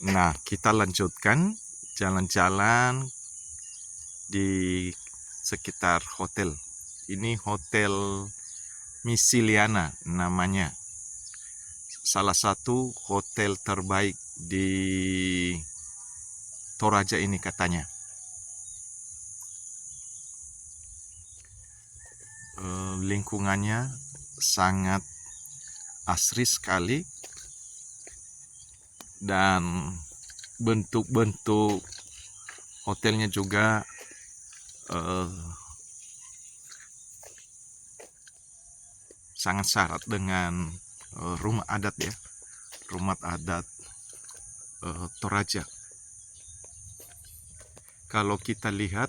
Nah, kita lanjutkan jalan-jalan di sekitar hotel. Ini Hotel Misiliana namanya. Salah satu hotel terbaik di Toraja ini katanya. Lingkungannya sangat asri sekali dan bentuk-bentuk hotelnya juga sangat syarat dengan rumah adat ya, rumah adat Toraja. Kalau kita lihat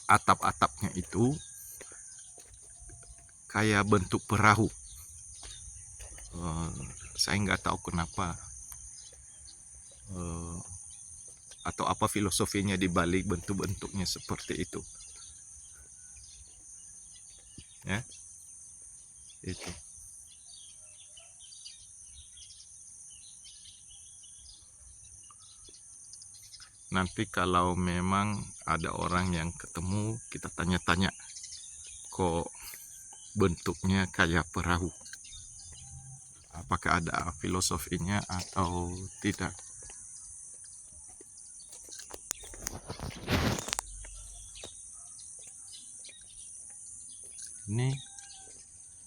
atap-atapnya itu kayak bentuk perahu. Saya nggak tahu kenapa atau apa filosofinya di balik bentuk-bentuknya seperti itu. Ya, itu. Nanti kalau memang ada orang yang ketemu, kita tanya-tanya, kok bentuknya kayak perahu? Apakah ada filosofinya atau tidak? Ini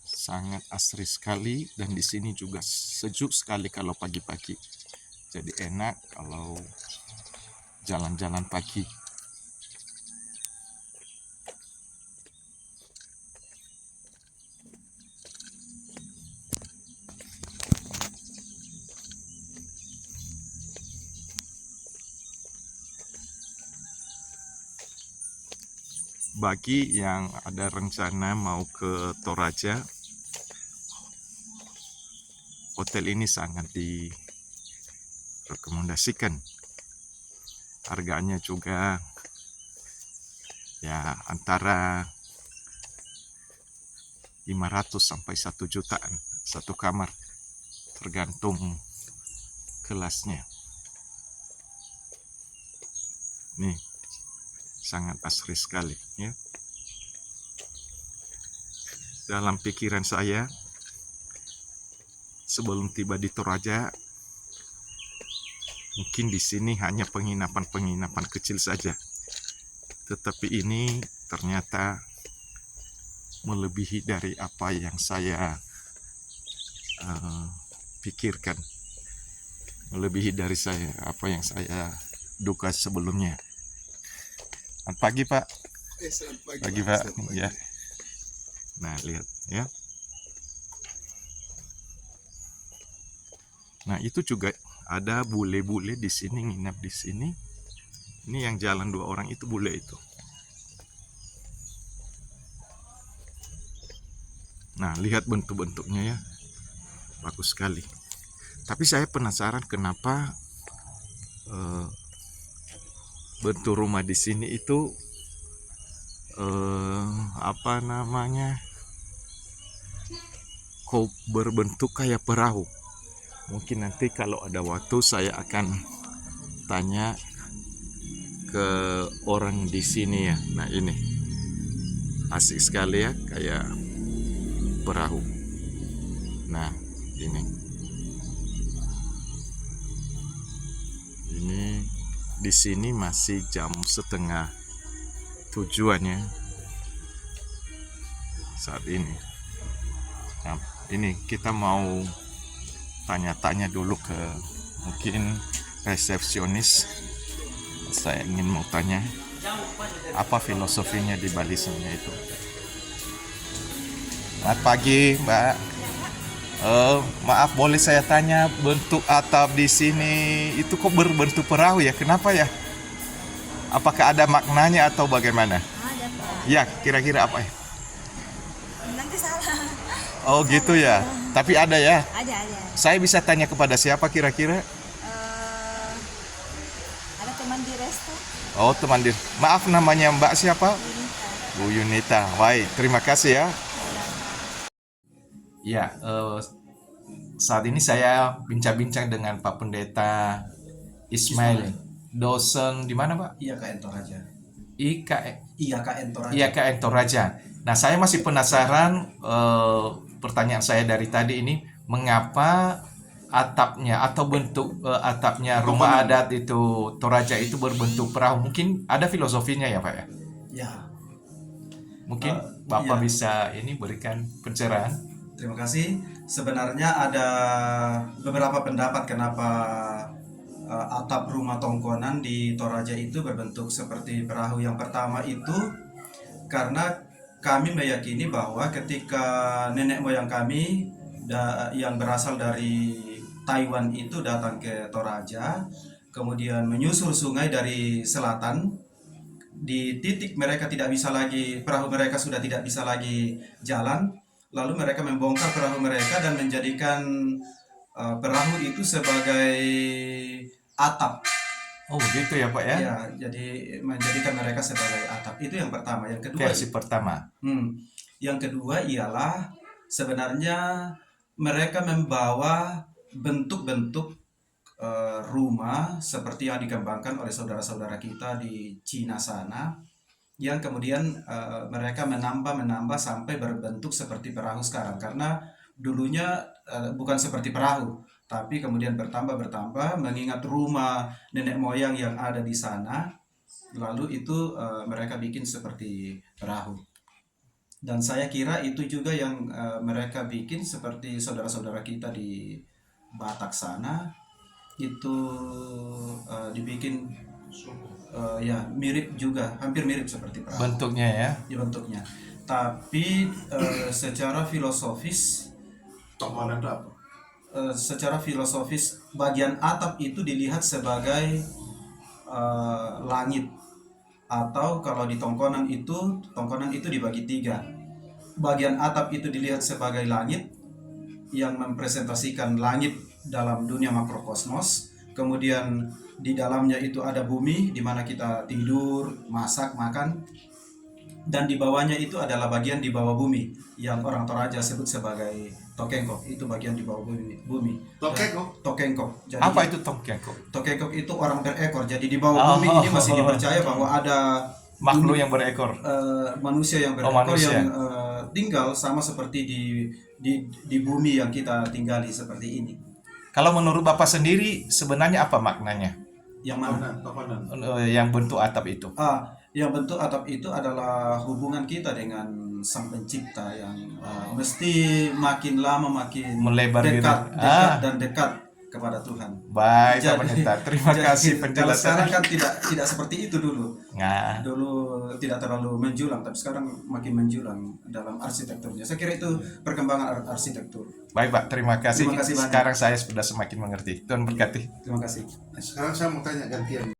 sangat asri sekali dan di sini juga sejuk sekali kalau pagi-pagi. Jadi enak kalau jalan-jalan pagi. Bagi yang ada rencana mau ke Toraja, hotel ini sangat direkomendasikan. Harganya juga ya antara 500 sampai 1 jutaan satu kamar, tergantung kelasnya. Nih, sangat asri sekali ya. Dalam pikiran saya sebelum tiba di Toraja, mungkin di sini hanya penginapan-penginapan kecil saja. Tetapi ini ternyata melebihi dari apa yang saya pikirkan. Melebihi dari apa yang saya duga sebelumnya. Selamat pagi, Pak. Pagi, Pak. Ya. Nah, lihat ya. Nah, itu juga ada bule-bule di sini nginap di sini. Ini yang jalan 2 orang itu bule itu. Nah, lihat bentuk-bentuknya ya. Bagus sekali. Tapi saya penasaran kenapa bentuk rumah di sini itu apa namanya, kok berbentuk kayak perahu. Mungkin nanti kalau ada waktu saya akan tanya ke orang di sini ya. Nah, ini asik sekali ya, kayak perahu. Nah, ini di sini masih jam 6:30 ya saat ini. Nah, ini kita mau tanya-tanya dulu ke mungkin resepsionis. Saya ingin mau tanya apa filosofinya di balik semua itu. Selamat pagi, Mbak. Maaf, boleh saya tanya, bentuk atap di sini itu kok berbentuk perahu ya? Kenapa ya? Apakah ada maknanya atau bagaimana? Ada, Pak. Ya, kira-kira apa ya? Nanti salah. Oh, gitu ya. Tapi ada ya. Ada. Saya bisa tanya kepada siapa kira-kira? Ada teman di resto. Oh, teman dir. Maaf, namanya Mbak siapa? Yunita. Bu Yunita. Baik, terima kasih ya. Ya, saat ini saya bincang-bincang dengan Pak Pendeta Ismail, dosen di mana Pak? IKN Toraja. IKN Toraja. IKN Toraja. Nah, saya masih penasaran, pertanyaan saya dari tadi ini, mengapa atapnya atau bentuk atapnya rumah adat itu Toraja itu berbentuk perahu? Mungkin ada filosofinya ya Pak ya? Ya, Mungkin Bapak iya. bisa ini berikan pencerahan. terima kasih. Sebenarnya ada beberapa pendapat kenapa atap rumah tongkonan di Toraja itu berbentuk seperti perahu. Yang pertama itu karena kami meyakini bahwa ketika nenek moyang kami yang berasal dari Taiwan itu datang ke Toraja, kemudian menyusur sungai dari selatan, di titik mereka tidak bisa lagi, perahu mereka sudah tidak bisa lagi jalan, lalu mereka membongkar perahu mereka dan menjadikan perahu itu sebagai atap. Oh, gitu ya Pak ya? Ya, jadi menjadikan mereka sebagai atap. Itu yang pertama. Yang kedua, Versi pertama. yang kedua ialah sebenarnya mereka membawa bentuk-bentuk rumah seperti yang dikembangkan oleh saudara-saudara kita di Cina sana, yang kemudian mereka menambah sampai berbentuk seperti perahu sekarang. Karena dulunya bukan seperti perahu, tapi kemudian bertambah mengingat rumah nenek moyang yang ada di sana, lalu itu mereka bikin seperti perahu. Dan saya kira itu juga yang mereka bikin seperti saudara-saudara kita di Batak sana, itu dibikin ya mirip juga, hampir mirip seperti perahu Bentuknya ya. di bentuknya. Tapi secara filosofis, Tongkonan itu apa? secara filosofis bagian atap itu dilihat sebagai langit, atau kalau di tongkonan itu dibagi tiga. Bagian atap itu dilihat sebagai langit yang mempresentasikan langit dalam dunia makrokosmos, kemudian di dalamnya itu ada bumi di mana kita tidur, masak, makan, dan di bawahnya itu adalah bagian di bawah bumi yang orang Toraja sebut sebagai Tokengkok. Itu bagian di bawah bumi. Tokengkok. Jadi Apa itu tongkengkok? Tokengkok itu orang berekor. Jadi di bawah bumi ini masih dipercaya bahwa ada Makhluk yang berekor. manusia yang berekor, manusia. yang tinggal sama seperti di bumi yang kita tinggali seperti ini. Kalau menurut Bapak sendiri sebenarnya apa maknanya? Yang mana? Tongkonan. Yang bentuk atap itu? Yang bentuk atap itu adalah hubungan kita dengan Sang Pencipta yang mesti makin lama makin Melebar dekat diri. dan dekat kepada Tuhan. Baik Pak Jadi- Pendeta, terima jadi kasih kalau sekarang penjelasannya. kan tidak seperti itu dulu. Nah, Dulu tidak terlalu menjulang, tapi sekarang makin menjulang dalam arsitekturnya. Saya kira itu perkembangan arsitektur. baik Pak, terima kasih. Terima kasih banyak. Sekarang saya sudah semakin mengerti. Tuhan berkati. Terima kasih. Sekarang saya mau tanya gantian.